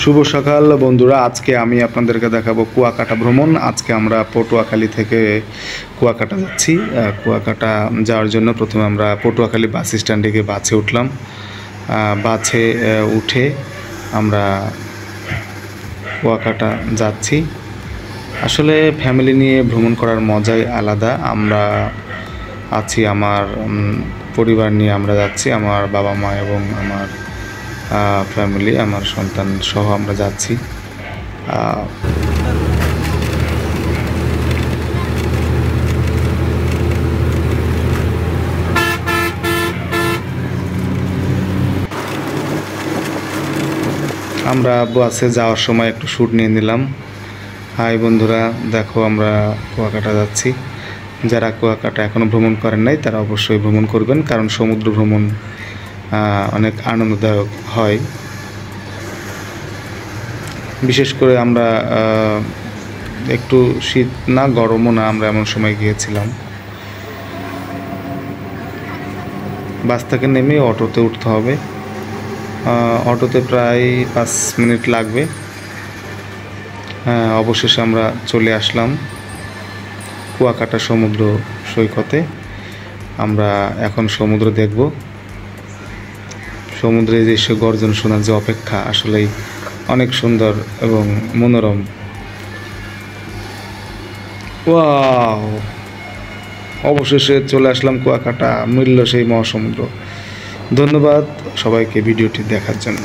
শুভ সকাল বন্ধুরা, আজকে আমি আপনাদেরকে দেখাবো কুয়াকাটা ভ্রমণ। আজকে আমরা পটুয়াখালী থেকে কুয়াকাটা যাচ্ছি। কুয়াকাটা যাওয়ার জন্য প্রথমে আমরা পটুয়াখালী বাস স্ট্যান্ডে গিয়ে বাসে উঠলাম। বাসে উঠে আমরা কুয়াকাটা যাচ্ছি। আসলে ফ্যামিলি নিয়ে ভ্রমণ করার মজাই আলাদা। আমরা আছি, আমার পরিবার নিয়ে আমরা যাচ্ছি, আমার বাবা মা এবং আমার ফ্যামিলি, আমার সন্তান সহ আমরা যাচ্ছি। আমরা বাসে যাওয়ার সময় একটু শ্যুট নিয়ে নিলাম। হাই বন্ধুরা, দেখো আমরা কুয়াকাটা যাচ্ছি। যারা কুয়াকাটা এখনও ভ্রমণ করেন নাই তারা অবশ্যই ভ্রমণ করবেন, কারণ সমুদ্র ভ্রমণ অনেক আনন্দদায়ক হয়। বিশেষ করে আমরা একটু শীত না গরমও না, আমরা এমন সময় গিয়েছিলাম। বাস থেকে নেমে অটোতে উঠতে হবে। অটোতে প্রায় 5 মিনিট লাগবে। অবশেষে আমরা চলে আসলাম কুয়াকাটা সমুদ্র সৈকতে। আমরা এখন সমুদ্র দেখব। সমুদ্রে যে সে গর্জন শোনার যে অপেক্ষা, আসলেই অনেক সুন্দর এবং মনোরম। ওয়াও, অবশেষে চলে আসলাম কুয়াকাটা, মিলল সেই মহাসমুদ্র। ধন্যবাদ সবাইকে ভিডিওটি দেখার জন্য।